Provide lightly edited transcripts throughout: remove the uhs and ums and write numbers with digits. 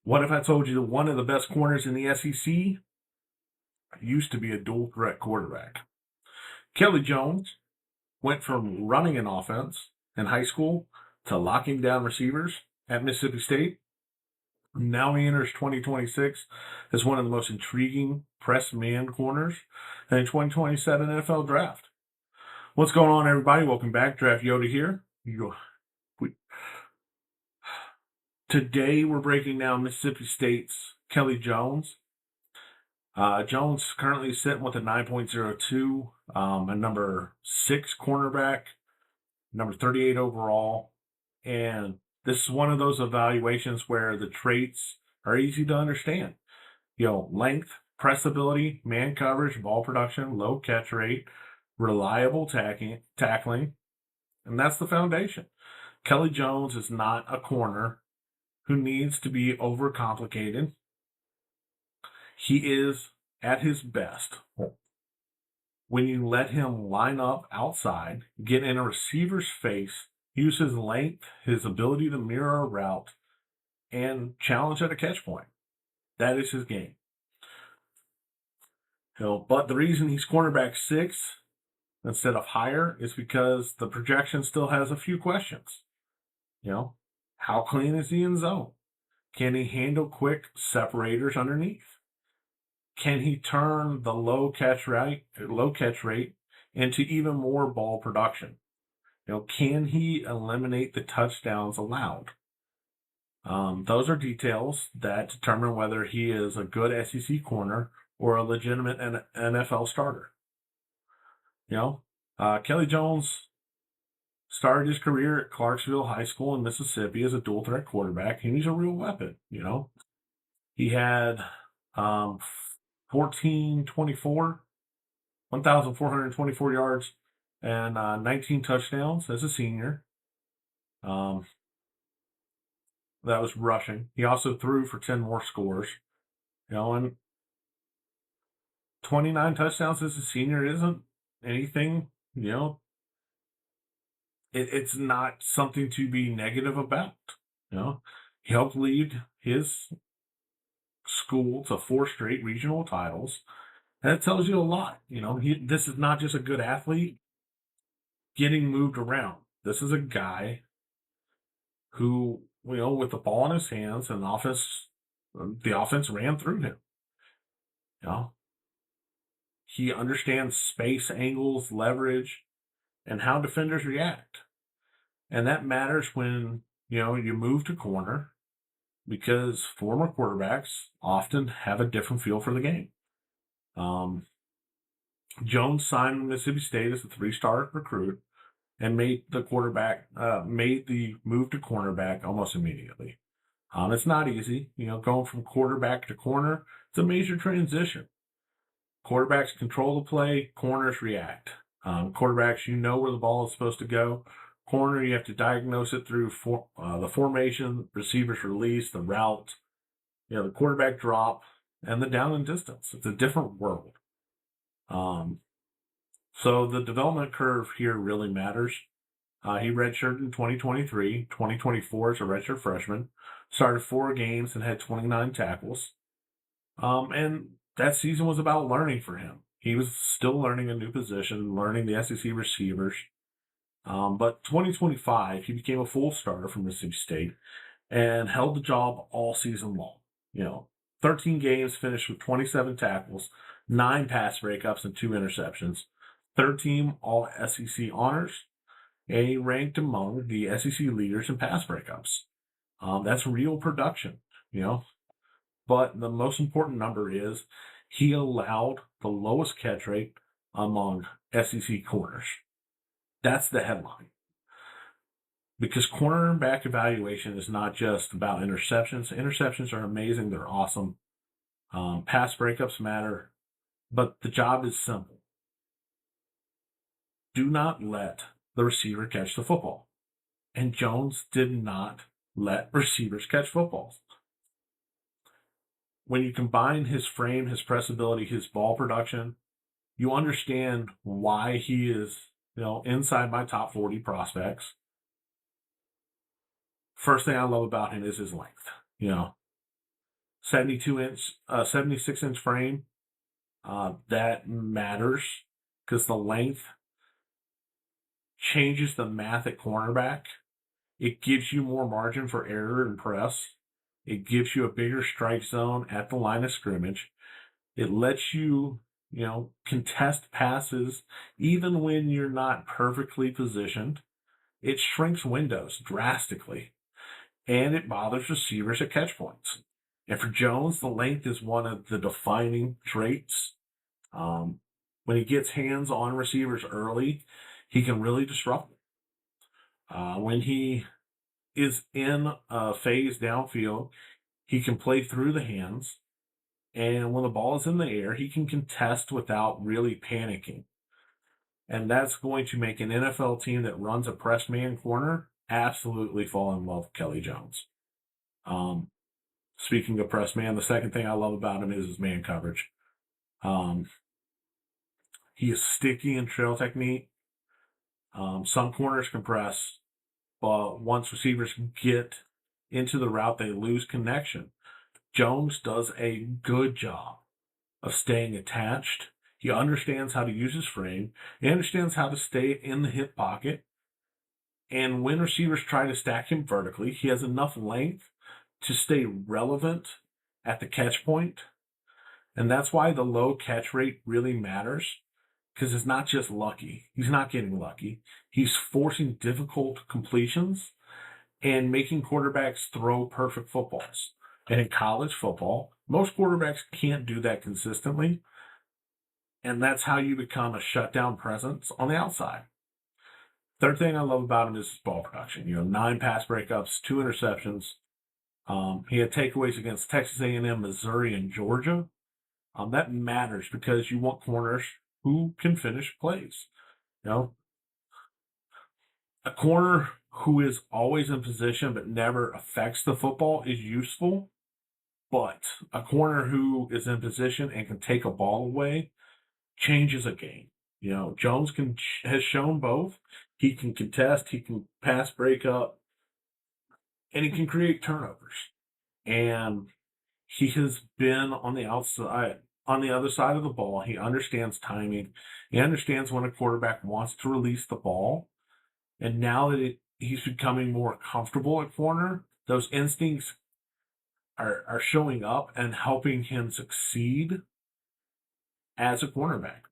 What if I told you that one of the best corners in the SEC used to be a dual threat quarterback? Kelly Jones went from running an offense in high school to locking down receivers at Mississippi State. Now he enters 2026 as one of the most intriguing press man corners in the 2027 NFL Draft. What's going on, everybody? Welcome back. Draft Yoda here. Today we're breaking down Mississippi State's Kelly Jones. Jones currently sitting with a 9.02, a number 6 cornerback, number 38 overall. And this is one of those evaluations where the traits are easy to understand. Length, pressability, man coverage, ball production, low catch rate, reliable tackling, and that's the foundation. Kelly Jones is not a corner who needs to be overcomplicated. He is at his best when you let him line up outside, get in a receiver's face, use his length, his ability to mirror a route, and challenge at a catch point. That is his game. But the reason he's cornerback 6 instead of higher is because the projection still has a few questions. How clean is he in zone? Can he handle quick separators underneath? Can he turn the low catch rate into even more ball production? Can he eliminate the touchdowns allowed? Those are details that determine whether he is a good SEC corner or a legitimate NFL starter. Kelly Jones started his career at Clarksdale High School in Mississippi as a dual threat quarterback, and he's a real weapon. He had 1,424 yards and 19 touchdowns as a senior. That was rushing. He also threw for 10 more scores. And 29 touchdowns as a senior isn't anything, it's not something to be negative about. He helped lead his school to 4 straight regional titles, and it tells you a lot. This is not just a good athlete getting moved around. This is a guy who, with the ball in his hands and the offense ran through him. He understands space, angles, leverage, and how defenders react. And that matters when, you move to corner, because former quarterbacks often have a different feel for the game. Jones signed with Mississippi State as a 3-star recruit and made the move to cornerback almost immediately. It's not easy, going from quarterback to corner. It's a major transition. Quarterbacks control the play, corners react. Quarterbacks, where the ball is supposed to go. Corner, you have to diagnose it through the formation, receivers release, the route, the quarterback drop, and the down and distance. It's a different world. So the development curve here really matters. He redshirted in 2023, 2024 as a redshirt freshman, started 4 games and had 29 tackles. And that season was about learning for him. He was still learning a new position, learning the SEC receivers. But 2025, he became a full starter for Mississippi State and held the job all season long. 13 games, finished with 27 tackles, 9 pass breakups, and 2 interceptions, 13 all-SEC honors, and he ranked among the SEC leaders in pass breakups. That's real production, But the most important number is he allowed the lowest catch rate among SEC corners. That's the headline. Because cornerback evaluation is not just about interceptions. Interceptions are amazing. They're awesome. Pass breakups matter. But the job is simple. Do not let the receiver catch the football. And Jones did not let receivers catch footballs. When you combine his frame, his pressability, his ball production, you understand why he is, inside my top 40 prospects. First thing I love about him is his length. 76-inch frame. That matters because the length changes the math at cornerback. It gives you more margin for error and press. It gives you a bigger strike zone at the line of scrimmage. It lets you, contest passes even when you're not perfectly positioned. It shrinks windows drastically, and it bothers receivers at catch points. And for Jones, the length is one of the defining traits. When he gets hands on receivers early, he can really disrupt them. When he is in a phase downfield, he can play through the hands. And when the ball is in the air, he can contest without really panicking. And that's going to make an NFL team that runs a press man corner absolutely fall in love with Kelly Jones. Speaking of press man, the second thing I love about him is his man coverage. He is sticky in trail technique. Some corners can press, but once receivers get into the route, they lose connection. Jones does a good job of staying attached. He understands how to use his frame. He understands how to stay in the hip pocket. And when receivers try to stack him vertically, he has enough length to stay relevant at the catch point. And that's why the low catch rate really matters, because it's not just lucky. He's not getting lucky. He's forcing difficult completions and making quarterbacks throw perfect footballs. And in college football, most quarterbacks can't do that consistently. And that's how you become a shutdown presence on the outside. Third thing I love about him is his ball production. 9 pass breakups, 2 interceptions. He had takeaways against Texas A&M, Missouri, and Georgia. That matters because you want corners who can finish plays. A corner who is always in position but never affects the football is useful. But a corner who is in position and can take a ball away changes a game. Jones has shown both. He can contest, he can pass break up, and he can create turnovers. And he has been on the outside, on the other side of the ball. He understands timing. He understands when a quarterback wants to release the ball. And now that he's becoming more comfortable at corner, those instincts are showing up and helping him succeed as a cornerback.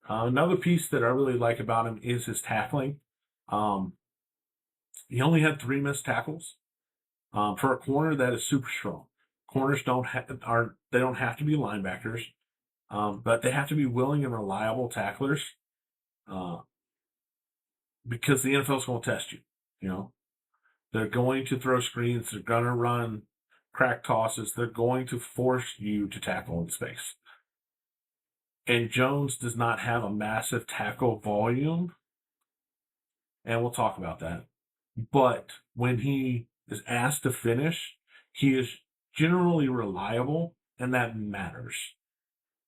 Another piece that I really like about him is his tackling. He only had 3 missed tackles. For a corner, that is super strong. Corners don't have to be linebackers, but they have to be willing and reliable tacklers, because the NFL is going to test you. They're going to throw screens. They're going to run crack tosses. They're going to force you to tackle in space. And Jones does not have a massive tackle volume, and we'll talk about that. But when he is asked to finish, he is generally reliable, and that matters.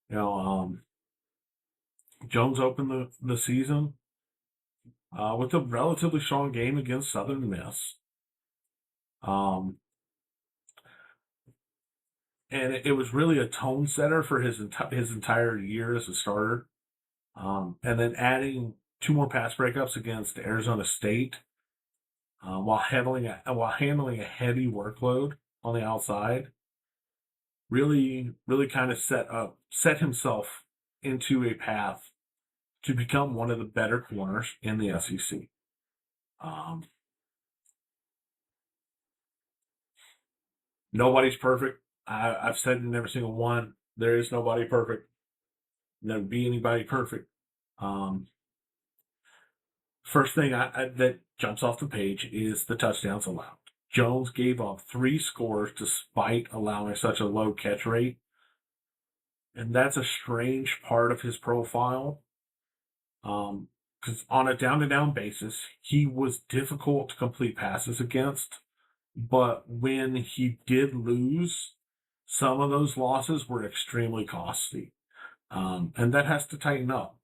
Jones opened the season with a relatively strong game against Southern Miss. And it was really a tone setter for his entire year as a starter. And then adding 2 more pass breakups against Arizona State, while handling a heavy workload on the outside, really kind of set himself into a path to become one of the better corners in the SEC. Nobody's perfect. I've said in every single one, there is nobody perfect. Never be anybody perfect. First thing that jumps off the page is the touchdowns allowed. Jones gave up 3 scores despite allowing such a low catch rate. And that's a strange part of his profile. Because on a down-to-down basis, he was difficult to complete passes against. But when he did lose, some of those losses were extremely costly. And that has to tighten up.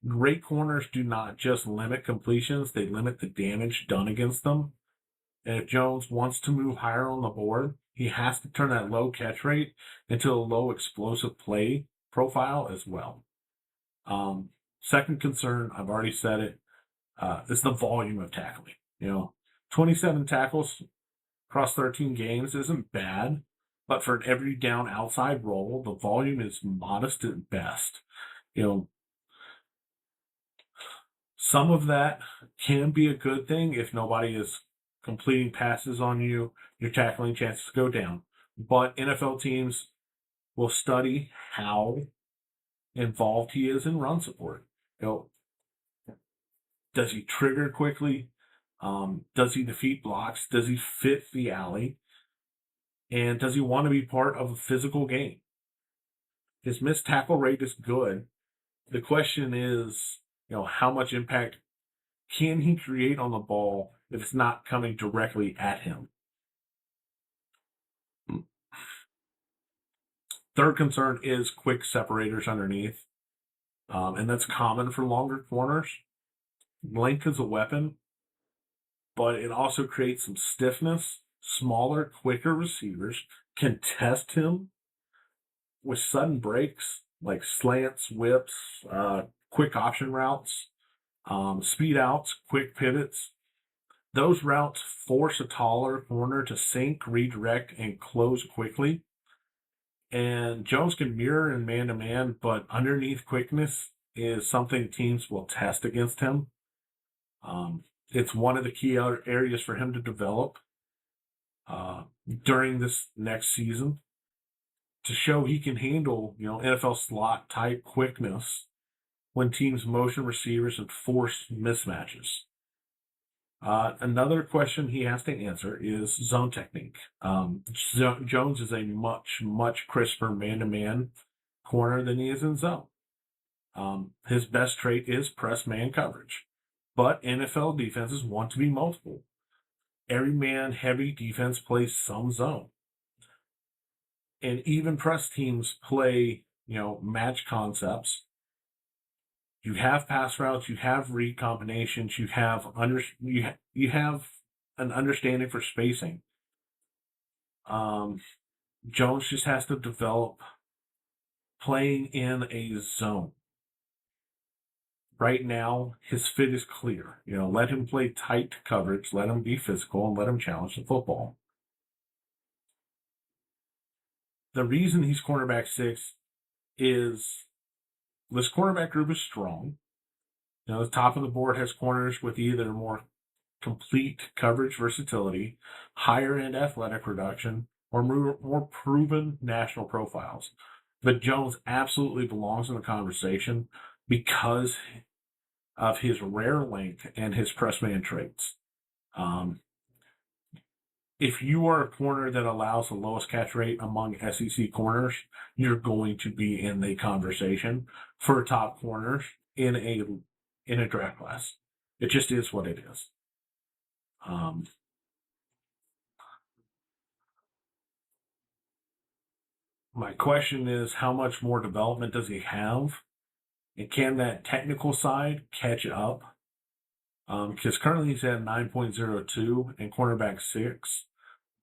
Great corners do not just limit completions, they limit the damage done against them. And if Jones wants to move higher on the board, he has to turn that low catch rate into a low explosive play profile as well. Second concern, I've already said it, is the volume of tackling. 27 tackles across 13 games isn't bad, but for an every down outside role, the volume is modest at best. Some of that can be a good thing if nobody is completing passes on you, your tackling chances go down. But NFL teams will study how involved he is in run support. Does he trigger quickly? Does he defeat blocks? Does he fit the alley? And does he want to be part of a physical game? His missed tackle rate is good. The question is, how much impact can he create on the ball if it's not coming directly at him? Third concern is quick separators underneath. And that's common for longer corners. Length is a weapon, but it also creates some stiffness. Smaller, quicker receivers can test him with sudden breaks like slants, whips, quick option routes, speed outs, quick pivots. Those routes force a taller corner to sink, redirect, and close quickly. And Jones can mirror in man-to-man, but underneath quickness is something teams will test against him. It's one of the key areas for him to develop during this next season to show he can handle, NFL slot type quickness when teams motion receivers and force mismatches. Another question he has to answer is zone technique. Jones is a much, much crisper man-to-man corner than he is in zone. His best trait is press man coverage, but NFL defenses want to be multiple. Every man heavy defense plays some zone. And even press teams play, match concepts. You have pass routes, you have read combinations, you have you have an understanding for spacing. Jones just has to develop playing in a zone. Right now, his fit is clear. Let him play tight coverage, let him be physical, and let him challenge the football. The reason he's cornerback 6 is this cornerback group is strong. The top of the board has corners with either more complete coverage versatility, higher end athletic production, or more proven national profiles. But Jones absolutely belongs in the conversation because of his rare length and his press man traits. If you are a corner that allows the lowest catch rate among SEC corners, you're going to be in the conversation for top corners in a draft class. It just is what it is. My question is, how much more development does he have? And can that technical side catch up? Because currently he's at 9.02 and cornerback 6.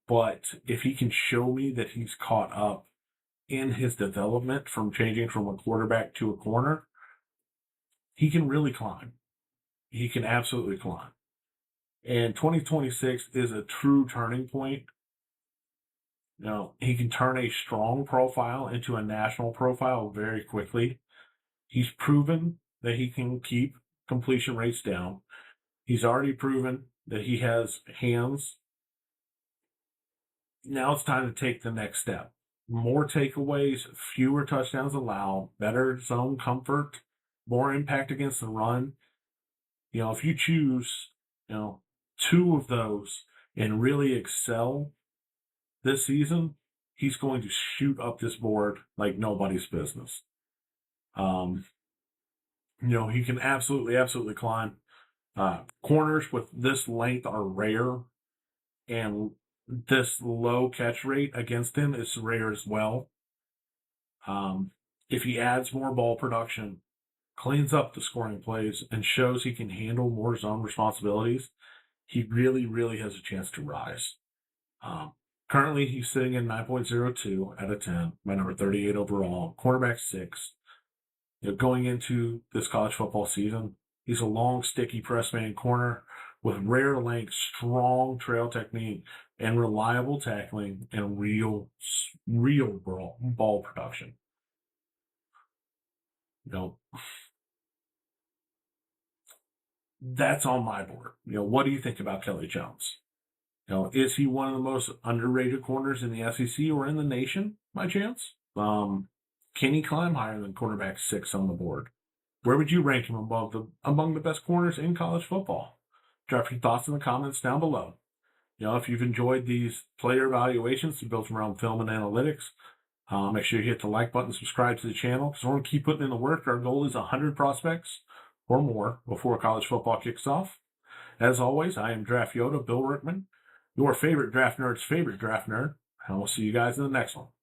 But if he can show me that he's caught up in his development from changing from a quarterback to a corner, he can really climb. He can absolutely climb. And 2026 is a true turning point. He can turn a strong profile into a national profile very quickly. He's proven that he can keep completion rates down. He's already proven that he has hands. Now it's time to take the next step. More takeaways, fewer touchdowns allowed, better zone comfort, more impact against the run. If you choose, 2 of those and really excel this season, he's going to shoot up this board like nobody's business. He can absolutely climb. Corners with this length are rare, and this low catch rate against him is rare as well. If he adds more ball production, cleans up the scoring plays, and shows he can handle more zone responsibilities, he really, really has a chance to rise. Um, Currently, he's sitting in 9.02 out of 10, my number 38 overall, cornerback 6. Going into this college football season, he's a long, sticky press man corner with rare length, strong trail technique, and reliable tackling and real ball production. You know, that's on my board. What do you think about Kelly Jones? Is he one of the most underrated corners in the SEC or in the nation by chance? Can he climb higher than cornerback 6 on the board? Where would you rank him among the best corners in college football? Drop your thoughts in the comments down below. If you've enjoyed these player evaluations built around film and analytics, make sure you hit the like button, subscribe to the channel, because we're going to keep putting in the work. Our goal is 100 prospects or more before college football kicks off. As always, I am Draft Yoda, Bill Rickman, your favorite draft nerd's favorite draft nerd, and we'll see you guys in the next one.